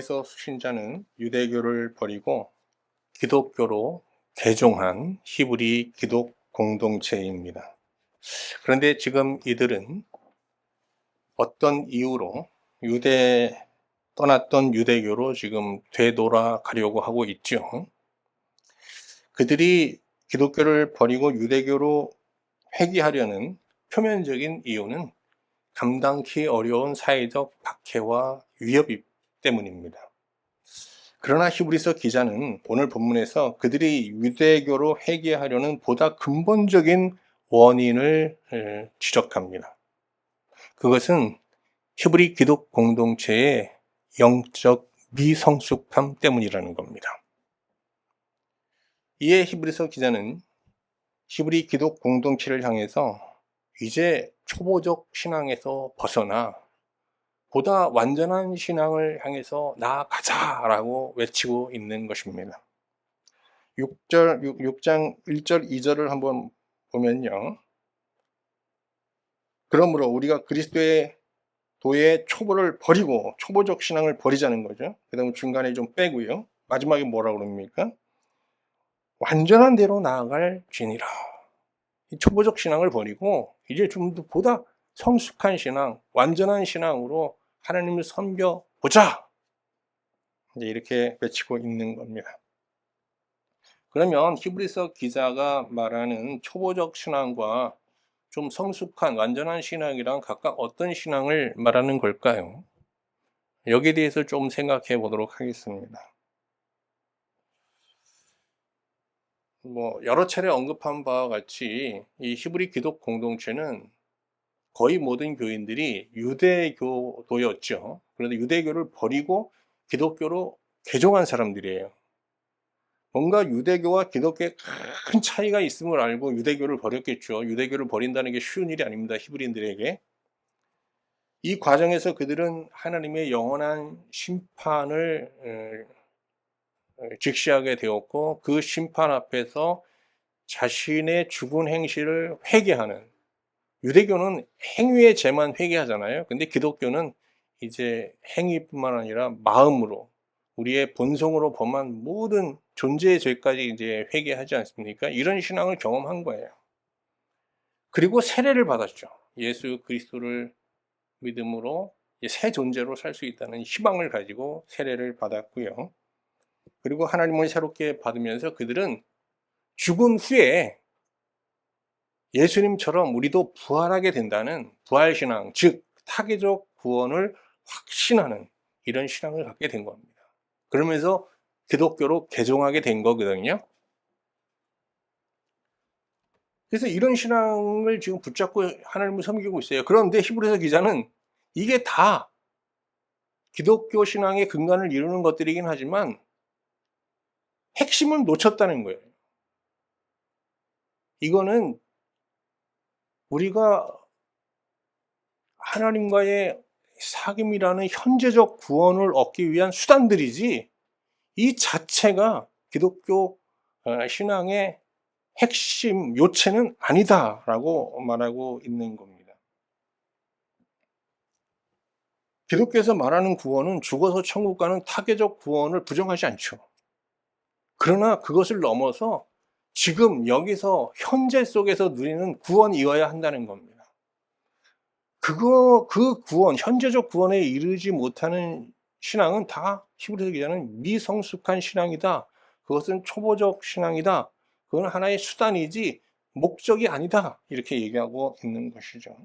에베소 신자는 유대교를 버리고 기독교로 개종한 히브리 기독 공동체입니다. 그런데 지금 이들은 어떤 이유로 떠났던 유대교로 지금 되돌아가려고 하고 있죠. 그들이 기독교를 버리고 유대교로 회귀하려는 표면적인 이유는 감당키 어려운 사회적 박해와 위협 때문입니다. 그러나 히브리서 기자는 오늘 본문에서 그들이 유대교로 회귀하려는 보다 근본적인 원인을 지적합니다. 그것은 히브리 기독 공동체의 영적 미성숙함 때문이라는 겁니다. 이에 히브리서 기자는 히브리 기독 공동체를 향해서 이제 초보적 신앙에서 벗어나 보다 완전한 신앙을 향해서 나아가자라고 외치고 있는 것입니다. 6장 1절 2절을 한번 보면요. 그러므로 우리가 그리스도의 도의 초보를 버리고 초보적 신앙을 버리자는 거죠. 그 다음에 중간에 좀 빼고요. 마지막에 뭐라고 그럽니까? 완전한 대로 나아갈 지니라. 초보적 신앙을 버리고 이제 좀 더 보다 성숙한 신앙, 완전한 신앙으로 하나님을 섬겨보자. 이제 이렇게 외치고 있는 겁니다. 그러면 히브리서 기자가 말하는 초보적 신앙과 좀 성숙한 완전한 신앙이랑 각각 어떤 신앙을 말하는 걸까요? 여기에 대해서 좀 생각해 보도록 하겠습니다. 여러 차례 언급한 바와 같이 이 히브리 기독 공동체는 거의 모든 교인들이 유대교도였죠. 그런데 유대교를 버리고 기독교로 개종한 사람들이에요. 뭔가 유대교와 기독교에 큰 차이가 있음을 알고 유대교를 버렸겠죠. 유대교를 버린다는 게 쉬운 일이 아닙니다. 히브리인들에게. 이 과정에서 그들은 하나님의 영원한 심판을 직시하게 되었고 그 심판 앞에서 자신의 죽은 행실을 회개하는, 유대교는 행위의 죄만 회개하잖아요. 근데 기독교는 이제 행위뿐만 아니라 마음으로 우리의 본성으로 범한 모든 존재의 죄까지 이제 회개하지 않습니까? 이런 신앙을 경험한 거예요. 그리고 세례를 받았죠. 예수 그리스도를 믿음으로 새 존재로 살 수 있다는 희망을 가지고 세례를 받았고요. 그리고 하나님을 새롭게 받으면서 그들은 죽은 후에 예수님처럼 우리도 부활하게 된다는 부활신앙, 즉 타계적 구원을 확신하는 이런 신앙을 갖게 된 겁니다. 그러면서 기독교로 개종하게 된 거거든요. 그래서 이런 신앙을 지금 붙잡고 하나님을 섬기고 있어요. 그런데 히브리서 기자는 이게 다 기독교 신앙의 근간을 이루는 것들이긴 하지만 핵심을 놓쳤다는 거예요. 이거는 우리가 하나님과의 사귐이라는 현재적 구원을 얻기 위한 수단들이지 이 자체가 기독교 신앙의 핵심 요체는 아니다라고 말하고 있는 겁니다. 기독교에서 말하는 구원은 죽어서 천국 가는 타계적 구원을 부정하지 않죠. 그러나 그것을 넘어서 지금 여기서 현재 속에서 누리는 구원이어야 한다는 겁니다. 그 구원, 현재적 구원에 이르지 못하는 신앙은 다 히브리서 기자는 미성숙한 신앙이다. 그것은 초보적 신앙이다. 그건 하나의 수단이지 목적이 아니다. 이렇게 얘기하고 있는 것이죠.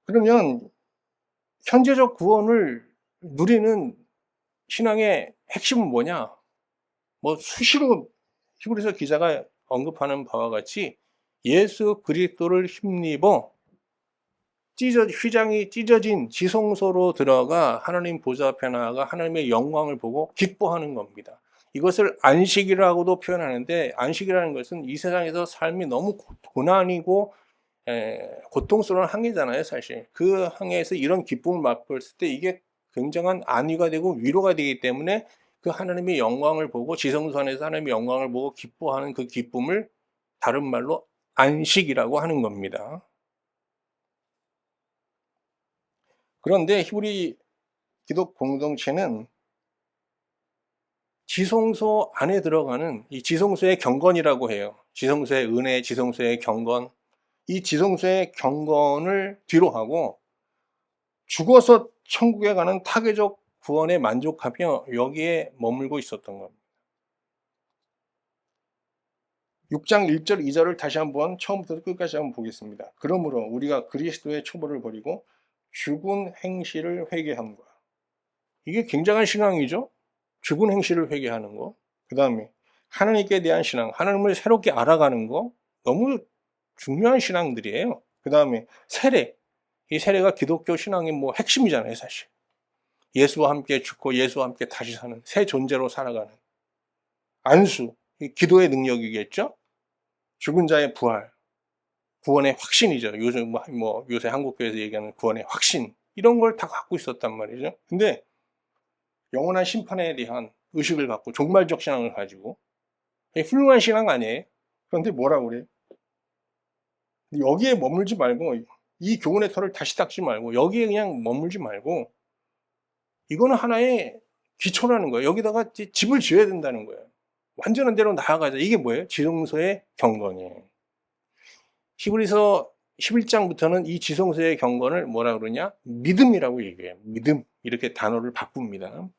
그러면 현재적 구원을 누리는 신앙의 핵심은 뭐냐? 수시로 히브리서 기자가 언급하는 바와 같이 예수 그리스도를 힘입어 휘장이 찢어진 지성소로 들어가 하나님 보좌 앞에 나아가 하나님의 영광을 보고 기뻐하는 겁니다. 이것을 안식이라고도 표현하는데 안식이라는 것은 이 세상에서 삶이 너무 고난이고 고통스러운 항해잖아요, 사실. 그 항해에서 이런 기쁨을 맛봤을 때 이게 굉장한 안위가 되고 위로가 되기 때문에 그 하나님의 영광을 보고 지성소 안에서 하나님의 영광을 보고 기뻐하는 그 기쁨을 다른 말로 안식이라고 하는 겁니다. 그런데 히브리 기독 공동체는 지성소 안에 들어가는 이 지성소의 경건이라고 해요. 지성소의 은혜, 지성소의 경건. 이 지성소의 경건을 뒤로 하고 죽어서 천국에 가는 타계적 구원에 만족하며 여기에 머물고 있었던 겁니다. 6장 1절, 2절을 다시 한번 처음부터 끝까지 한번 보겠습니다. 그러므로 우리가 그리스도의 초보를 버리고 죽은 행실을 회개함과. 이게 굉장한 신앙이죠. 죽은 행실을 회개하는 거. 그 다음에 하나님께 대한 신앙, 하나님을 새롭게 알아가는 거. 너무 중요한 신앙들이에요. 그 다음에 세례. 이 세례가 기독교 신앙의 뭐 핵심이잖아요, 사실. 예수와 함께 죽고 예수와 함께 다시 사는 새 존재로 살아가는. 안수. 이 기도의 능력이겠죠? 죽은 자의 부활. 구원의 확신이죠. 요새 한국교회에서 얘기하는 구원의 확신. 이런 걸 다 갖고 있었단 말이죠. 근데 영원한 심판에 대한 의식을 갖고 종말적 신앙을 가지고 훌륭한 신앙 아니에요? 그런데 뭐라고 그래요? 여기에 머물지 말고 이 교훈의 털을 다시 닦지 말고 여기에 그냥 머물지 말고 이거는 하나의 기초라는 거예요. 여기다가 집을 지어야 된다는 거예요. 완전한 대로 나아가자. 이게 뭐예요? 지성소의 경건이에요. 히브리서 11장부터는 이 지성소의 경건을 뭐라 그러냐? 믿음이라고 얘기해요. 믿음. 이렇게 단어를 바꿉니다.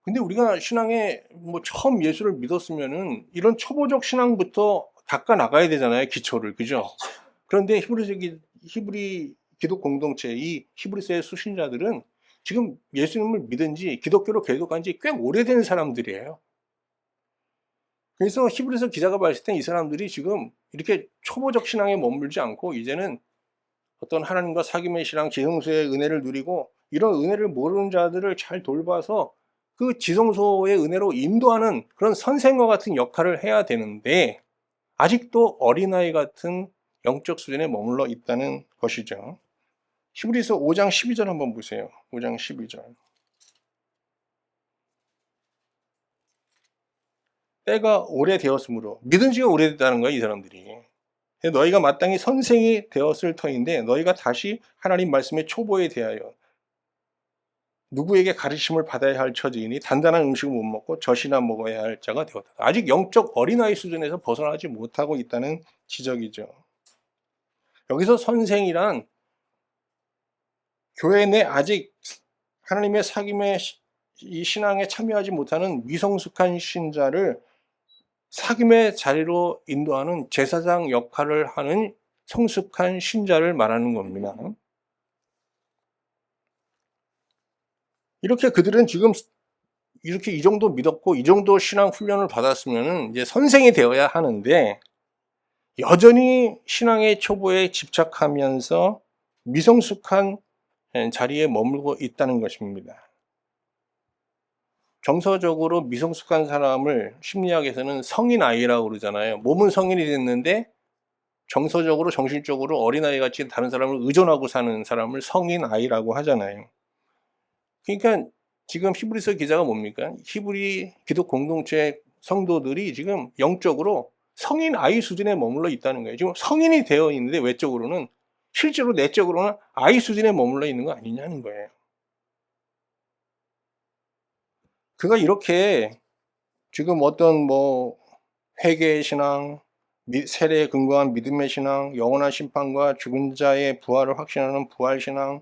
근데 우리가 신앙에 처음 예수를 믿었으면은 이런 초보적 신앙부터 닦아 나가야 되잖아요. 기초를. 그죠? 그런데 히브리 기독 공동체, 이 히브리서의 수신자들은 지금 예수님을 믿은 지, 기독교로 계속한 지 꽤 오래된 사람들이에요. 그래서 히브리서 기자가 봤을 땐 이 사람들이 지금 이렇게 초보적 신앙에 머물지 않고 이제는 어떤 하나님과 사귐의 신앙, 지성소의 은혜를 누리고 이런 은혜를 모르는 자들을 잘 돌봐서 그 지성소의 은혜로 인도하는 그런 선생과 같은 역할을 해야 되는데 아직도 어린아이 같은 영적 수준에 머물러 있다는 것이죠. 히브리서 5장 12절 한번 보세요. 5장 12절. 때가 오래되었으므로, 믿은 지가 오래됐다는 거예요, 이 사람들이. 너희가 마땅히 선생이 되었을 터인데 너희가 다시 하나님 말씀의 초보에 대하여 누구에게 가르침을 받아야 할 처지이니 단단한 음식을 못 먹고 젖이나 먹어야 할 자가 되었다. 아직 영적 어린아이 수준에서 벗어나지 못하고 있다는 지적이죠. 여기서 선생이란 교회 내 아직 하나님의 사귐의 이 신앙에 참여하지 못하는 미성숙한 신자를 사귐의 자리로 인도하는 제사장 역할을 하는 성숙한 신자를 말하는 겁니다. 이렇게 그들은 지금 이렇게 이 정도 믿었고 이 정도 신앙 훈련을 받았으면 이제 선생이 되어야 하는데 여전히 신앙의 초보에 집착하면서 미성숙한 자리에 머물고 있다는 것입니다. 정서적으로 미성숙한 사람을 심리학에서는 성인아이라고 그러잖아요. 몸은 성인이 됐는데 정서적으로 정신적으로 어린아이같이 다른 사람을 의존하고 사는 사람을 성인아이라고 하잖아요. 그러니까 지금 히브리서 기자가 뭡니까? 히브리 기독 공동체 성도들이 지금 영적으로 성인아이 수준에 머물러 있다는 거예요. 지금 성인이 되어 있는데 외적으로는 실제로 내적으로는 아이 수준에 머물러 있는 거 아니냐는 거예요. 그가 이렇게 지금 어떤 회개의 신앙, 세례에 근거한 믿음의 신앙, 영원한 심판과 죽은 자의 부활을 확신하는 부활신앙,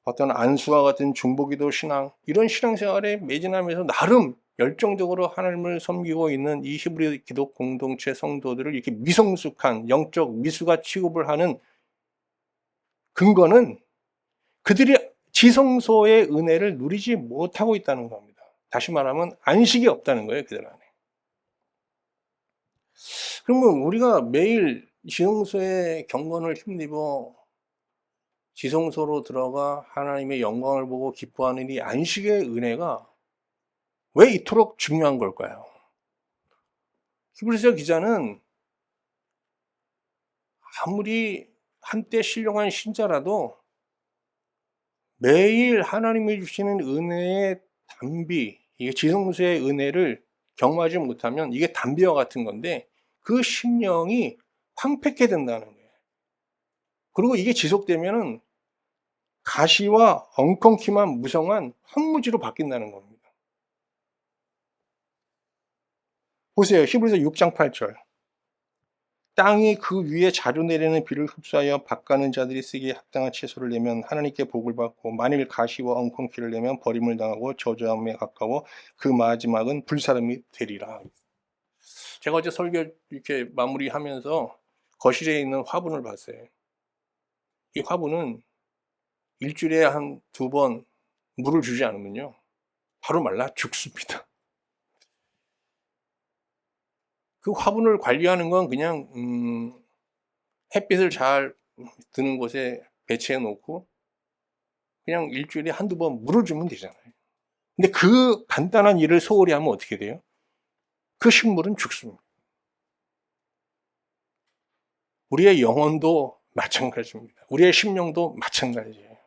어떤 안수와 같은 중보기도 신앙, 이런 신앙생활에 매진하면서 나름 열정적으로 하나님을 섬기고 있는 이 히브리 기독 공동체 성도들을 이렇게 미성숙한 영적 미숙아 취급을 하는 근거는 그들이 지성소의 은혜를 누리지 못하고 있다는 겁니다. 다시 말하면 안식이 없다는 거예요, 그들 안에. 그러면 우리가 매일 지성소의 경건을 힘입어 지성소로 들어가 하나님의 영광을 보고 기뻐하는 이 안식의 은혜가 왜 이토록 중요한 걸까요? 히브리서 기자는 아무리 한때 신령한 신자라도 매일 하나님이 주시는 은혜의 단비, 이게 지성소의 은혜를 경험하지 못하면 이게 단비와 같은 건데 그 심령이 황폐케 된다는 거예요. 그리고 이게 지속되면은 가시와 엉겅퀴만 무성한 황무지로 바뀐다는 겁니다. 보세요. 히브리서 6장 8절. 땅이 그 위에 자주 내리는 비를 흡수하여 밭가는 자들이 쓰기에 합당한 채소를 내면 하나님께 복을 받고, 만일 가시와 엉겅퀴를 내면 버림을 당하고 저주함에 가까워 그 마지막은 불사름이 되리라. 제가 어제 설교 이렇게 마무리하면서 거실에 있는 화분을 봤어요. 이 화분은 일주일에 한 2번 물을 주지 않으면요, 바로 말라 죽습니다. 그 화분을 관리하는 건 그냥 햇빛을 잘 드는 곳에 배치해 놓고 그냥 일주일에 1~2번 물을 주면 되잖아요. 근데 그 간단한 일을 소홀히 하면 어떻게 돼요? 그 식물은 죽습니다. 우리의 영혼도 마찬가지입니다. 우리의 심령도 마찬가지예요.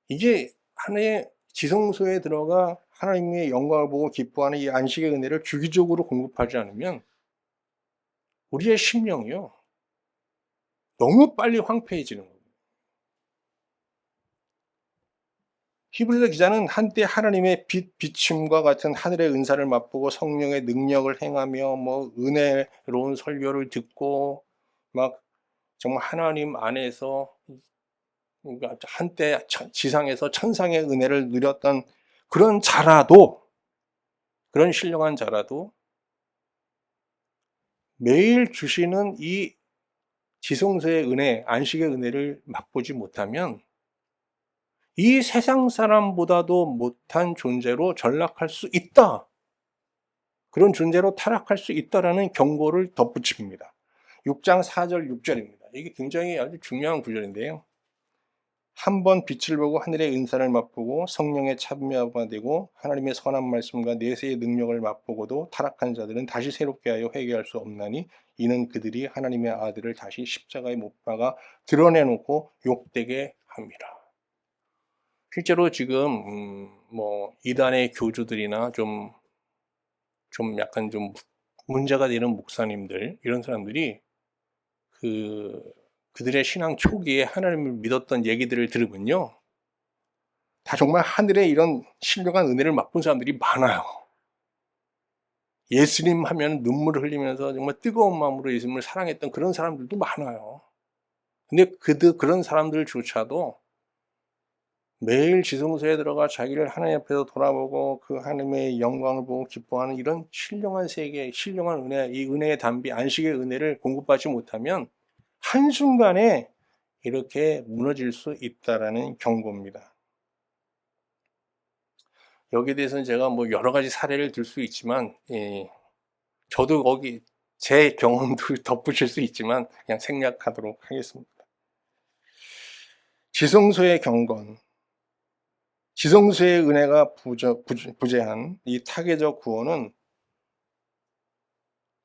이게 하나의 지성소에 들어가 하나님의 영광을 보고 기뻐하는 이 안식의 은혜를 주기적으로 공급하지 않으면 우리의 심령이요, 너무 빨리 황폐해지는 겁니다. 히브리서 기자는 한때 하나님의 비침과 같은 하늘의 은사를 맛보고 성령의 능력을 행하며 은혜로운 설교를 듣고 막 정말 하나님 안에서, 그러니까 한때 지상에서 천상의 은혜를 누렸던 그런 자라도, 그런 신령한 자라도 매일 주시는 이 지성소의 은혜, 안식의 은혜를 맛보지 못하면 이 세상 사람보다도 못한 존재로 전락할 수 있다, 그런 존재로 타락할 수 있다라는 경고를 덧붙입니다. 6장 4절 6절입니다. 이게 굉장히 아주 중요한 구절인데요. 한번 빛을 보고 하늘의 은사를 맛보고 성령에 참여하게 되고 하나님의 선한 말씀과 내세의 능력을 맛보고도 타락한 자들은 다시 새롭게 하여 회개할 수 없나니, 이는 그들이 하나님의 아들을 다시 십자가에 못 박아 드러내놓고 욕되게 합니다. 실제로 지금 이단의 교주들이나 좀 약간 좀 문제가 되는 목사님들, 이런 사람들이 그들의 신앙 초기에 하나님을 믿었던 얘기들을 들으면요, 다 정말 하늘의 이런 신령한 은혜를 맛본 사람들이 많아요. 예수님 하면 눈물을 흘리면서 정말 뜨거운 마음으로 예수님을 사랑했던 그런 사람들도 많아요. 근데 그런 사람들조차도 매일 지성소에 들어가 자기를 하나님 앞에서 돌아보고 그 하나님의 영광을 보고 기뻐하는 이런 신령한 세계, 신령한 은혜, 이 은혜의 단비, 안식의 은혜를 공급받지 못하면 한순간에 이렇게 무너질 수 있다라는 경고입니다. 여기에 대해서는 제가 여러 가지 사례를 들 수 있지만, 저도 거기 제 경험도 덧붙일 수 있지만 그냥 생략하도록 하겠습니다. 지성소의 경건, 지성소의 은혜가 부재한 이 타계적 구원은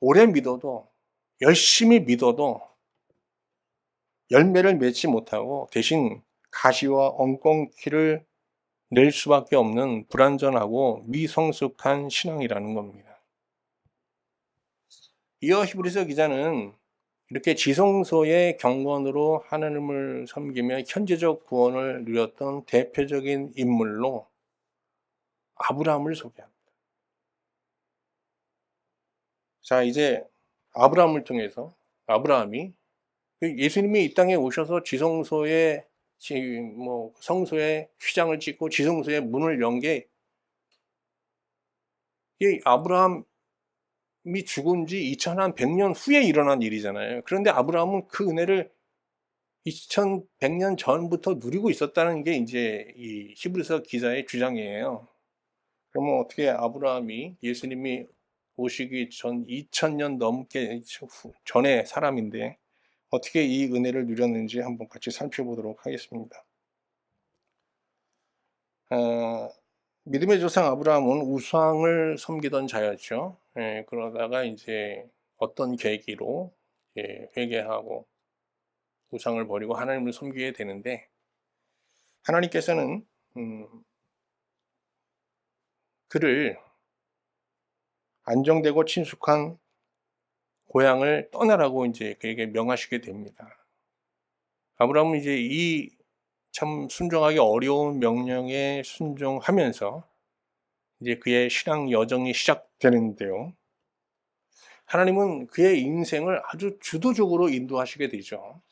오래 믿어도, 열심히 믿어도 열매를 맺지 못하고 대신 가시와 엉겅퀴를 낼 수밖에 없는 불완전하고 미성숙한 신앙이라는 겁니다. 이어 히브리서 기자는 이렇게 지성소의 경건으로 하나님을 섬기며 현재적 구원을 누렸던 대표적인 인물로 아브라함을 소개합니다. 자, 이제 아브라함을 통해서 아브라함이, 예수님이 이 땅에 오셔서 지성소의 성소에 휘장을 찍고 지성소의 문을 연 게 이 아브라함이 죽은 지 2100년 후에 일어난 일이잖아요. 그런데 아브라함은 그 은혜를 2100년 전부터 누리고 있었다는 게 이제 이 히브리서 기자의 주장이에요. 그러면 어떻게 아브라함이 예수님이 오시기 전 2000년 넘게 전에 사람인데 어떻게 이 은혜를 누렸는지 한번 같이 살펴보도록 하겠습니다. 믿음의 조상 아브라함은 우상을 섬기던 자였죠. 그러다가 이제 어떤 계기로 회개하고 우상을 버리고 하나님을 섬기게 되는데, 하나님께서는 그를 안정되고 친숙한 고향을 떠나라고 이제 그에게 명하시게 됩니다. 아브라함은 이제 이 참 순종하기 어려운 명령에 순종하면서 이제 그의 신앙 여정이 시작되는데요. 하나님은 그의 인생을 아주 주도적으로 인도하시게 되죠.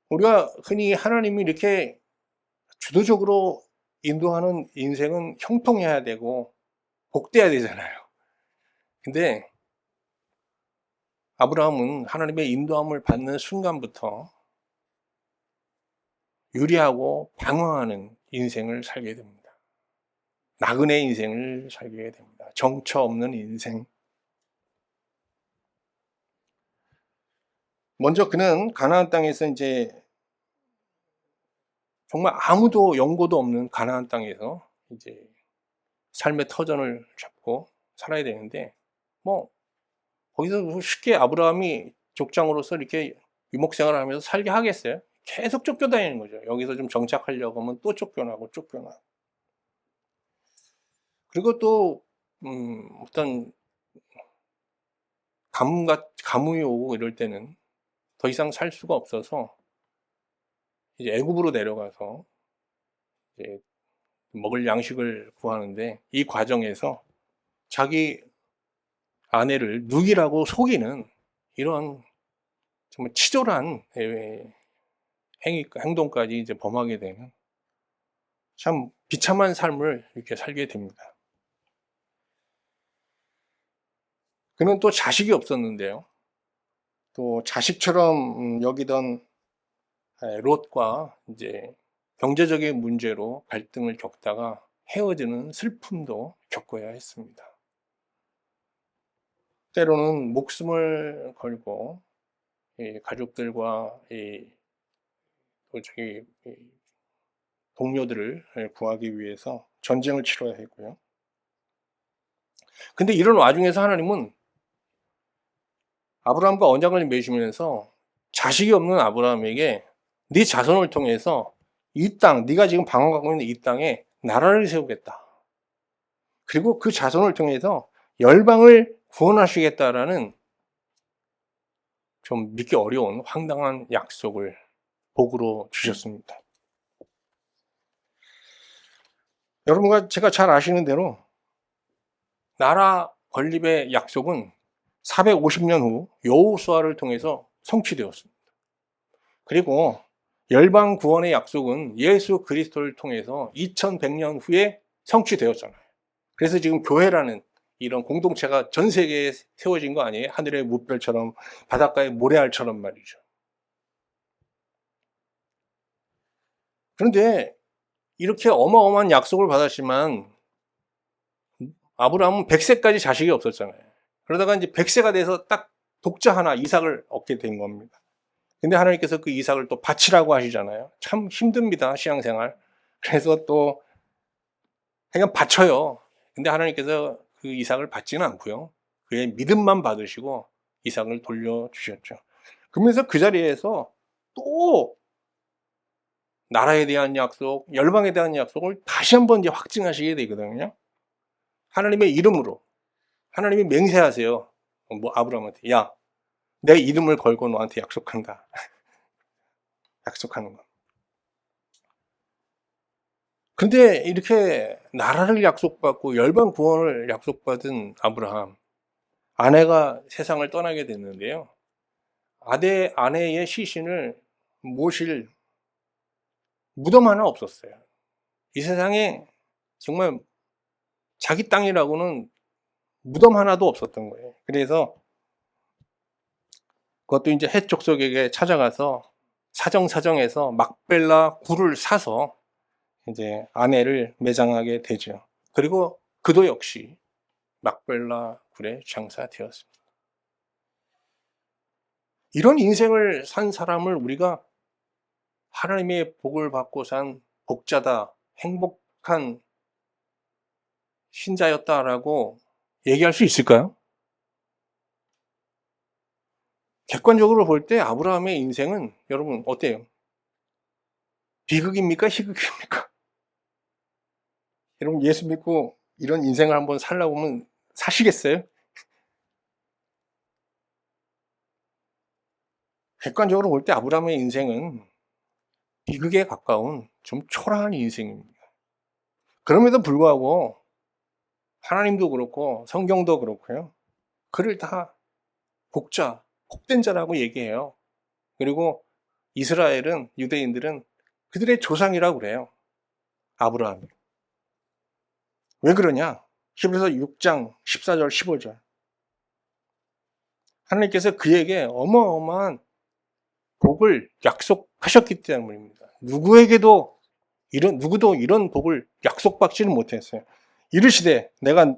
우리가 흔히 하나님이 이렇게 주도적으로 인도하는 인생은 형통해야 되고 복돼야 되잖아요. 근데 아브라함은 하나님의 인도함을 받는 순간부터 유리하고 방황하는 인생을 살게 됩니다. 나그네 인생을 살게 됩니다. 정처 없는 인생. 먼저 그는 가나안 땅에서 이제 정말 아무도 연고도 없는 가나안 땅에서 이제 삶의 터전을 잡고 살아야 되는데, 뭐 거기서 쉽게 아브라함이 족장으로서 이렇게 유목생활을 하면서 살게 하겠어요? 계속 쫓겨다니는 거죠. 여기서 좀 정착하려고 하면 또 쫓겨나고 쫓겨나고. 그리고 또 어떤 가뭄이 오고 이럴 때는 더 이상 살 수가 없어서 이제 애굽으로 내려가서 이제 먹을 양식을 구하는데, 이 과정에서 자기 아내를 누이라고 속이는 이런 정말 치졸한 행동까지 이제 범하게 되는 참 비참한 삶을 이렇게 살게 됩니다. 그는 또 자식이 없었는데요. 또 자식처럼 여기던 롯과 이제 경제적인 문제로 갈등을 겪다가 헤어지는 슬픔도 겪어야 했습니다. 때로는 목숨을 걸고 가족들과 또 자기 동료들을 구하기 위해서 전쟁을 치러야 했고요. 근데 이런 와중에서 하나님은 아브라함과 언약을 맺으면서 자식이 없는 아브라함에게 네 자손을 통해서 이 땅, 네가 지금 방황하고 있는 이 땅에 나라를 세우겠다. 그리고 그 자손을 통해서 열방을 구원하시겠다라는 좀 믿기 어려운 황당한 약속을 복으로 주셨습니다. 여러분과 제가 잘 아시는 대로 나라 건립의 약속은 450년 후 여호수아를 통해서 성취되었습니다. 그리고 열방 구원의 약속은 예수 그리스도를 통해서 2100년 후에 성취되었잖아요. 그래서 지금 교회라는 이런 공동체가 전 세계에 세워진 거 아니에요? 하늘의 무별처럼 바닷가의 모래알처럼 말이죠. 그런데 이렇게 어마어마한 약속을 받았지만 아브라함은 100세까지 자식이 없었잖아요. 그러다가 이제 100세가 돼서 딱 독자 하나 이삭을 얻게 된 겁니다. 근데 하나님께서 그 이삭을 또 바치라고 하시잖아요. 참 힘듭니다, 신앙생활. 그래서 또 그냥 바쳐요. 근데 하나님께서 그 이삭을 받지는 않고요. 그의 믿음만 받으시고 이삭을 돌려주셨죠. 그러면서 그 자리에서 또 나라에 대한 약속, 열방에 대한 약속을 다시 한번 이제 확증하시게 되거든요. 하나님의 이름으로. 하나님이 맹세하세요. 아브라함한테. 야, 내 이름을 걸고 너한테 약속한다. 약속하는 거. 근데 이렇게 나라를 약속받고 열방 구원을 약속받은 아브라함, 아내가 세상을 떠나게 됐는데요. 아내의 시신을 모실 무덤 하나 없었어요. 이 세상에 정말 자기 땅이라고는 무덤 하나도 없었던 거예요. 그래서 그것도 이제 헷 족속에게 찾아가서 사정사정해서 막벨라 굴을 사서 이제 아내를 매장하게 되죠. 그리고 그도 역시 막벨라 굴에 장사되었습니다. 이런 인생을 산 사람을 우리가 하나님의 복을 받고 산 복자다, 행복한 신자였다라고 얘기할 수 있을까요? 객관적으로 볼 때 아브라함의 인생은 여러분 어때요? 비극입니까? 희극입니까? 여러분 예수 믿고 이런 인생을 한번 살라고 하면 사시겠어요? 객관적으로 볼 때 아브라함의 인생은 비극에 가까운 좀 초라한 인생입니다. 그럼에도 불구하고 하나님도 그렇고 성경도 그렇고요. 그를 다 복자, 복된 자라고 얘기해요. 그리고 이스라엘은, 유대인들은 그들의 조상이라고 그래요. 아브라함이. 왜 그러냐? 히브리서 6장 14절 15절. 하나님께서 그에게 어마어마한 복을 약속하셨기 때문입니다. 누구도 이런 복을 약속받지는 못했어요. 이르시되 내가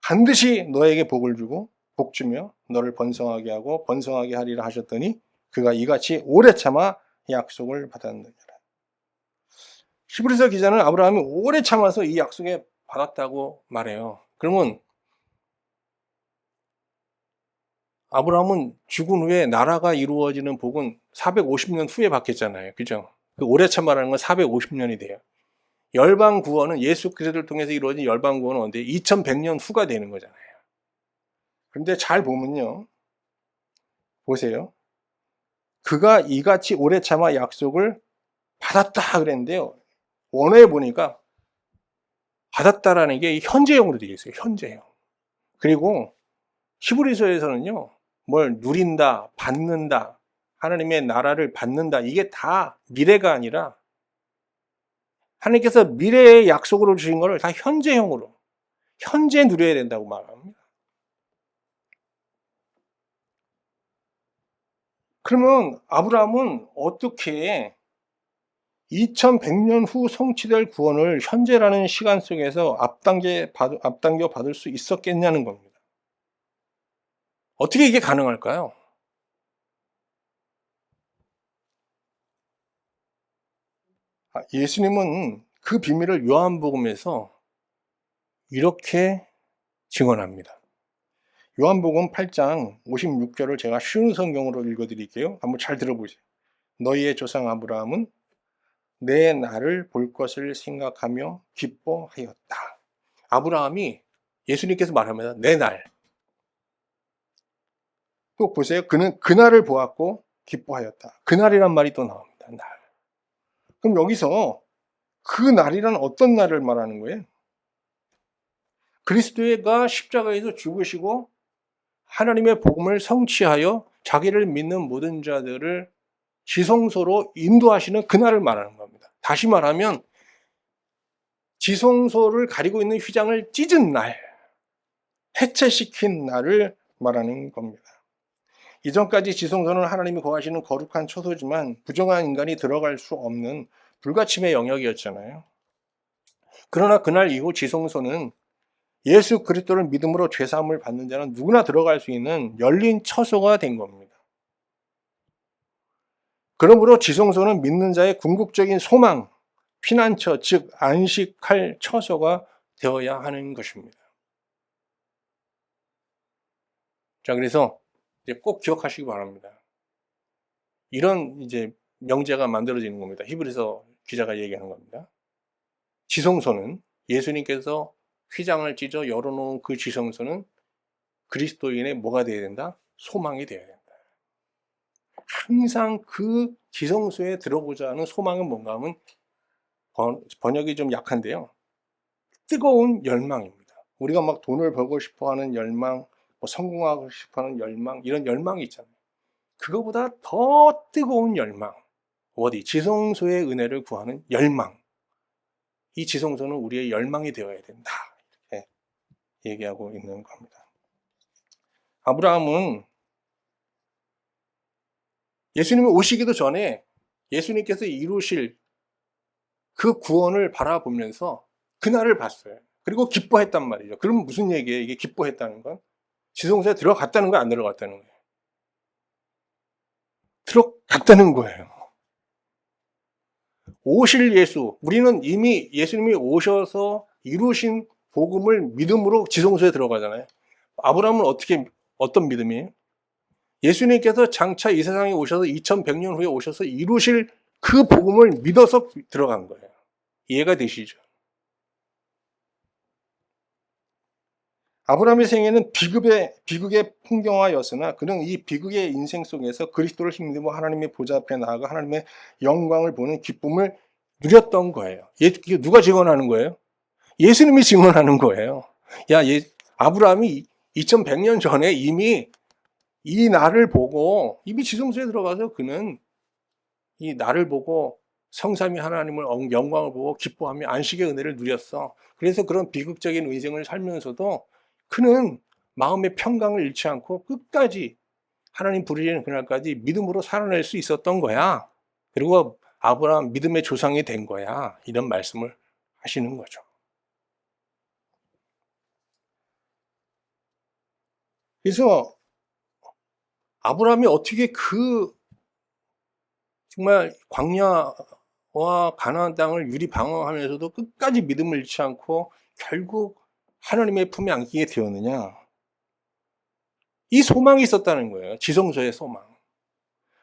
반드시 너에게 복을 주고 복 주며 너를 번성하게 하고 번성하게 하리라 하셨더니 그가 이같이 오래 참아 약속을 받았느니라. 히브리서 기자는 아브라함이 오래 참아서 이 약속에 받았다고 말해요. 그러면 아브라함은 죽은 후에 나라가 이루어지는 복은 450년 후에 받겠잖아요. 그죠? 그 오래 참아라는 건 450년이 돼요. 열방 구원은 예수 그리스도를 통해서 이루어진 열방 구원은 언제? 2100년 후가 되는 거잖아요. 그런데 잘 보면요. 보세요. 그가 이같이 오래 참아 약속을 받았다 그랬는데요. 원어에 보니까 받았다라는 게 현재형으로 되어 있어요. 현재형. 그리고 히브리서에서는요. 뭘 누린다, 받는다, 하나님의 나라를 받는다. 이게 다 미래가 아니라 하나님께서 미래의 약속으로 주신 것을 다 현재형으로, 현재 누려야 된다고 말합니다. 그러면 아브라함은 어떻게 2100년 후 성취될 구원을 현재라는 시간 속에서 앞당겨 받을 수 있었겠냐는 겁니다. 어떻게 이게 가능할까요? 예수님은 그 비밀을 요한복음에서 이렇게 증언합니다. 요한복음 8장 56절을 제가 쉬운 성경으로 읽어드릴게요. 한번 잘 들어보세요. 너희의 조상 아브라함은 내 날을 볼 것을 생각하며 기뻐하였다. 아브라함이 예수님께서 말합니다. 내 날. 또 보세요. 그는 그날을 보았고 기뻐하였다. 그날이란 말이 또 나옵니다. 날. 그럼 여기서 그 날이란 어떤 날을 말하는 거예요? 그리스도가 십자가에서 죽으시고 하나님의 복음을 성취하여 자기를 믿는 모든 자들을 지성소로 인도하시는 그날을 말하는 겁니다. 다시 말하면 지성소를 가리고 있는 휘장을 찢은 날, 해체시킨 날을 말하는 겁니다. 이전까지 지성소는 하나님이 거하시는 거룩한 처소지만 부정한 인간이 들어갈 수 없는 불가침의 영역이었잖아요. 그러나 그날 이후 지성소는 예수 그리스도를 믿음으로 죄사함을 받는 자는 누구나 들어갈 수 있는 열린 처소가 된 겁니다. 그러므로 지성소는 믿는 자의 궁극적인 소망, 피난처, 즉 안식할 처소가 되어야 하는 것입니다. 자, 그래서 이제 꼭 기억하시기 바랍니다. 이런 이제 명제가 만들어지는 겁니다. 히브리서 기자가 얘기하는 겁니다. 지성소는 예수님께서 휘장을 찢어 열어놓은 그 지성소는 그리스도인의 뭐가 되어야 된다? 소망이 되어야 된다. 항상 그 지성소에 들어보자 하는 소망은 뭔가 하면 번역이 좀 약한데요. 뜨거운 열망입니다. 우리가 막 돈을 벌고 싶어 하는 열망, 뭐 성공하고 싶어 하는 열망, 이런 열망이 있잖아요. 그거보다 더 뜨거운 열망. 어디? 지성소의 은혜를 구하는 열망. 이 지성소는 우리의 열망이 되어야 된다. 이렇게 얘기하고 있는 겁니다. 아브라함은 예수님이 오시기도 전에 예수님께서 이루실 그 구원을 바라보면서 그날을 봤어요. 그리고 기뻐했단 말이죠. 그러면 무슨 얘기예요? 이게 기뻐했다는 건? 지성소에 들어갔다는 거예요? 안 들어갔다는 거예요? 들어갔다는 거예요. 오실 예수. 우리는 이미 예수님이 오셔서 이루신 복음을 믿음으로 지성소에 들어가잖아요. 아브라함은 어떤 믿음이에요? 예수님께서 장차 이 세상에 오셔서 2100년 후에 오셔서 이루실 그 복음을 믿어서 들어간 거예요. 이해가 되시죠? 아브라함의 생애는 비극의 풍경화였으나 그는 이 비극의 인생 속에서 그리스도를 힘입어 하나님의 보좌 앞에 나아가 하나님의 영광을 보는 기쁨을 누렸던 거예요. 누가 증언하는 거예요? 예수님이 증언하는 거예요. 야, 아브라함이 2100년 전에 이미 이 날을 보고 이미 지성소에 들어가서 그는 이 날을 보고 성삼위 하나님을 영광을 보고 기뻐하며 안식의 은혜를 누렸어. 그래서 그런 비극적인 인생을 살면서도 그는 마음의 평강을 잃지 않고 끝까지 하나님 부르시는 그날까지 믿음으로 살아낼 수 있었던 거야. 그리고 아브라함 믿음의 조상이 된 거야. 이런 말씀을 하시는 거죠. 그래서 아브라함이 어떻게 정말 광야와 가나안 땅을 유리방황하면서도 끝까지 믿음을 잃지 않고 결국 하나님의 품에 안기게 되었느냐? 이 소망이 있었다는 거예요. 지성소의 소망.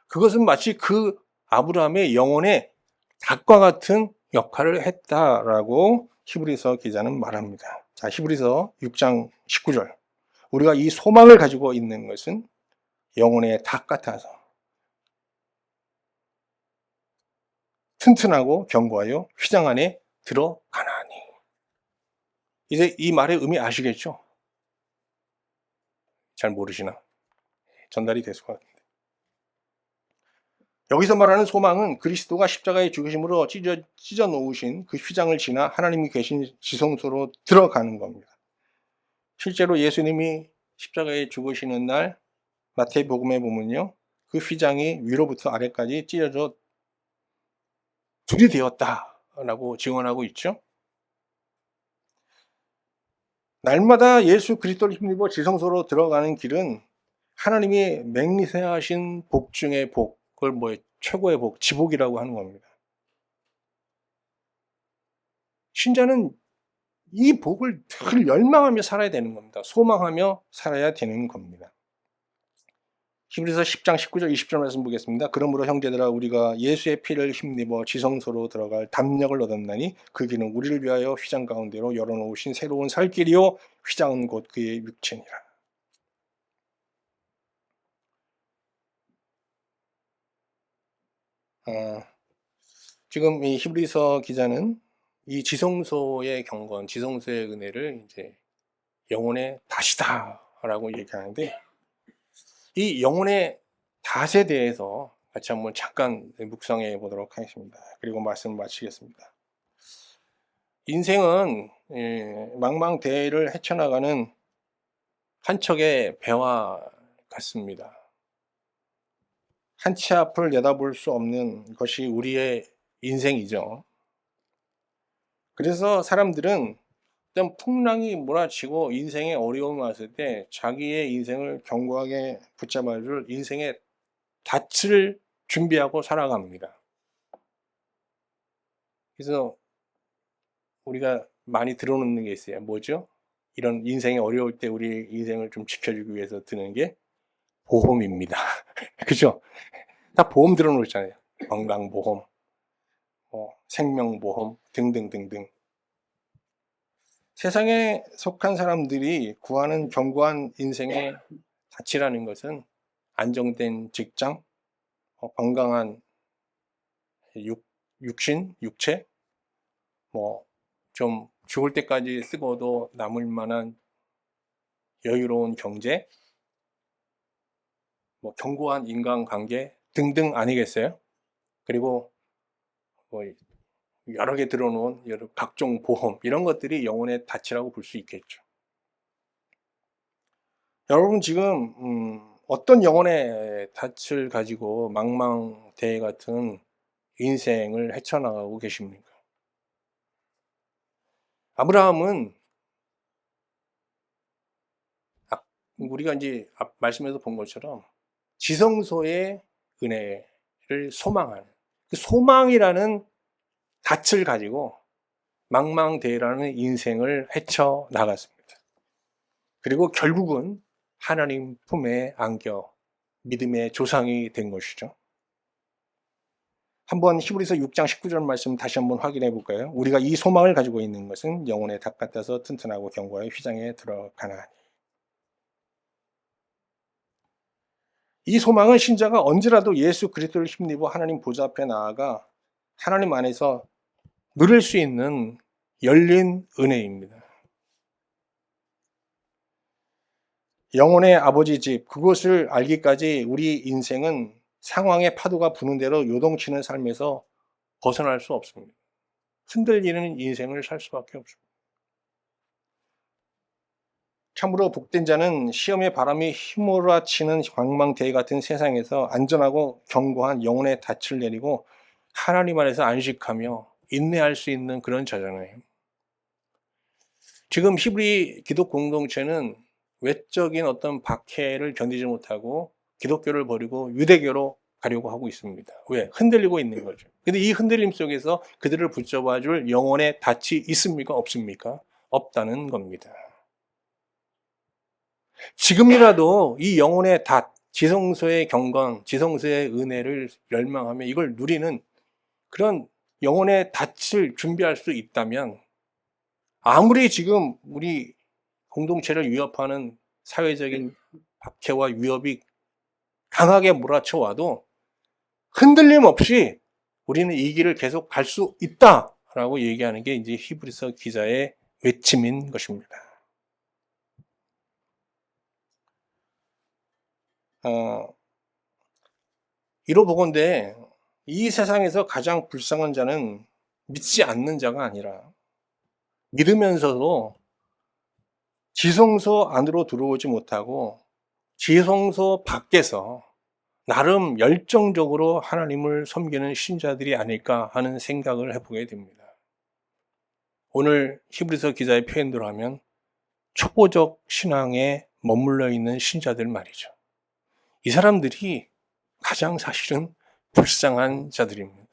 그것은 마치 그 아브라함의 영혼의 닭과 같은 역할을 했다라고 히브리서 기자는 말합니다. 자, 히브리서 6장 19절. 우리가 이 소망을 가지고 있는 것은 영혼의 닭 같아서 튼튼하고 견고하여 휘장 안에 들어가나니. 이제 이 말의 의미 아시겠죠? 잘 모르시나? 전달이 됐을 것 같은데. 여기서 말하는 소망은 그리스도가 십자가의 죽으심으로 찢어 놓으신 그 휘장을 지나 하나님이 계신 지성소로 들어가는 겁니다. 실제로 예수님이 십자가에 죽으시는 날 마태복음에 보면요, 그 휘장이 위로부터 아래까지 찢어져 둘이 되었다라고 증언하고 있죠. 날마다 예수 그리스도를 힘입어 지성소로 들어가는 길은 하나님이 맹세하신 복 중의 복, 그걸 최고의 복, 지복이라고 하는 겁니다. 신자는 이 복을 늘 열망하며 살아야 되는 겁니다. 소망하며 살아야 되는 겁니다. 히브리서 10장 19절 20절 말씀 보겠습니다. 그러므로 형제들아 우리가 예수의 피를 힘입어 지성소로 들어갈 담력을 얻었나니 그 길은 우리를 위하여 휘장 가운데로 열어놓으신 새로운 살 길이요 휘장은 곧 그의 육체니라. 지금 이 히브리서 기자는 이 지성소의 경건, 지성소의 은혜를 이제 영혼의 닷이다라고 얘기하는데, 이 영혼의 닷에 대해서 같이 한번 잠깐 묵상해 보도록 하겠습니다. 그리고 말씀을 마치겠습니다. 인생은 망망대해를 헤쳐나가는 한 척의 배와 같습니다. 한 치 앞을 내다볼 수 없는 것이 우리의 인생이죠. 그래서 사람들은 어떤 풍랑이 몰아치고 인생에 어려움이 왔을 때 자기의 인생을 견고하게 붙잡아줄 인생의 닻을 준비하고 살아갑니다. 그래서 우리가 많이 들어놓는 게 있어요. 뭐죠? 이런 인생이 어려울 때 우리 인생을 좀 지켜주기 위해서 드는 게 보험입니다. 그죠? 다 보험 들어놓잖아요. 건강보험, 생명보험 등등등등. 세상에 속한 사람들이 구하는 견고한 인생의 가치라는 것은 안정된 직장, 건강한 육신, 육체, 좀 죽을 때까지 쓰고도 남을 만한 여유로운 경제, 견고한 인간관계 등등 아니겠어요? 그리고 여러 개 들어놓은 각종 보험, 이런 것들이 영혼의 닻이라고 볼 수 있겠죠. 여러분 지금 어떤 영혼의 닻을 가지고 망망대해 같은 인생을 헤쳐나가고 계십니까? 아브라함은 우리가 이제 앞 말씀에서 본 것처럼 지성소의 은혜를 소망하는, 그 소망이라는 닻을 가지고 망망대해라는 인생을 헤쳐나갔습니다. 그리고 결국은 하나님 품에 안겨 믿음의 조상이 된 것이죠. 한번 히브리서 6장 19절 말씀 다시 한번 확인해 볼까요? 우리가 이 소망을 가지고 있는 것은 영혼의 닭 같아서 튼튼하고 견고하여 휘장에 들어가나니. 이 소망은 신자가 언제라도 예수 그리스도를 힘입어 하나님 보좌 앞에 나아가 하나님 안에서 누릴 수 있는 열린 은혜입니다. 영혼의 아버지 집, 그것을 알기까지 우리 인생은 상황의 파도가 부는 대로 요동치는 삶에서 벗어날 수 없습니다. 흔들리는 인생을 살 수밖에 없습니다. 참으로 복된 자는 시험의 바람이 휘몰아치는 광망대해 같은 세상에서 안전하고 견고한 영혼의 닻을 내리고 하나님 안에서 안식하며 인내할 수 있는 그런 자잖아요. 지금 히브리 기독 공동체는 외적인 어떤 박해를 견디지 못하고 기독교를 버리고 유대교로 가려고 하고 있습니다. 왜? 흔들리고 있는 거죠. 근데 이 흔들림 속에서 그들을 붙잡아 줄 영혼의 닻이 있습니까? 없습니까? 없다는 겁니다. 지금이라도 이 영혼의 닷, 지성소의 경건, 지성소의 은혜를 열망하며 이걸 누리는 그런 영혼의 닷을 준비할 수 있다면 아무리 지금 우리 공동체를 위협하는 사회적인 박해와 위협이 강하게 몰아쳐와도 흔들림 없이 우리는 이 길을 계속 갈 수 있다라고 얘기하는 게 이제 히브리서 기자의 외침인 것입니다. 이로보건대 이 세상에서 가장 불쌍한 자는 믿지 않는 자가 아니라 믿으면서도 지성소 안으로 들어오지 못하고 지성소 밖에서 나름 열정적으로 하나님을 섬기는 신자들이 아닐까 하는 생각을 해보게 됩니다. 오늘 히브리서 기자의 표현대로 하면 초보적 신앙에 머물러 있는 신자들 말이죠. 이 사람들이 가장 사실은 불쌍한 자들입니다.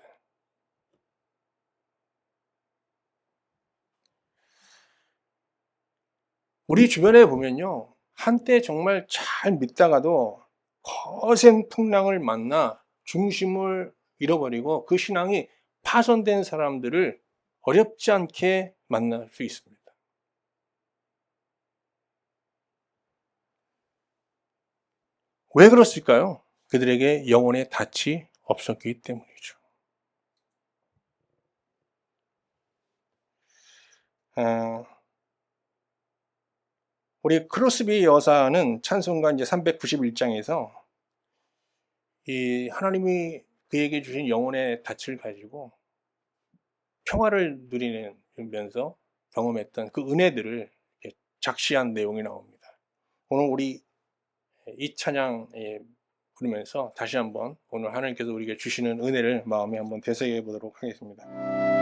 우리 주변에 보면요, 한때 정말 잘 믿다가도 거센 풍랑을 만나 중심을 잃어버리고 그 신앙이 파손된 사람들을 어렵지 않게 만날 수 있습니다. 왜 그렇을까요? 그들에게 영혼의 닻이 없었기 때문이죠. 우리 크로스비 여사는 찬송가 이제 391장에서 이 하나님이 그에게 주신 영혼의 닻을 가지고 평화를 누리면서 경험했던 그 은혜들을 작시한 내용이 나옵니다. 오늘 우리 이 찬양 부르면서 다시 한번 오늘 하나님께서 우리에게 주시는 은혜를 마음에 한번 되새겨 보도록 하겠습니다.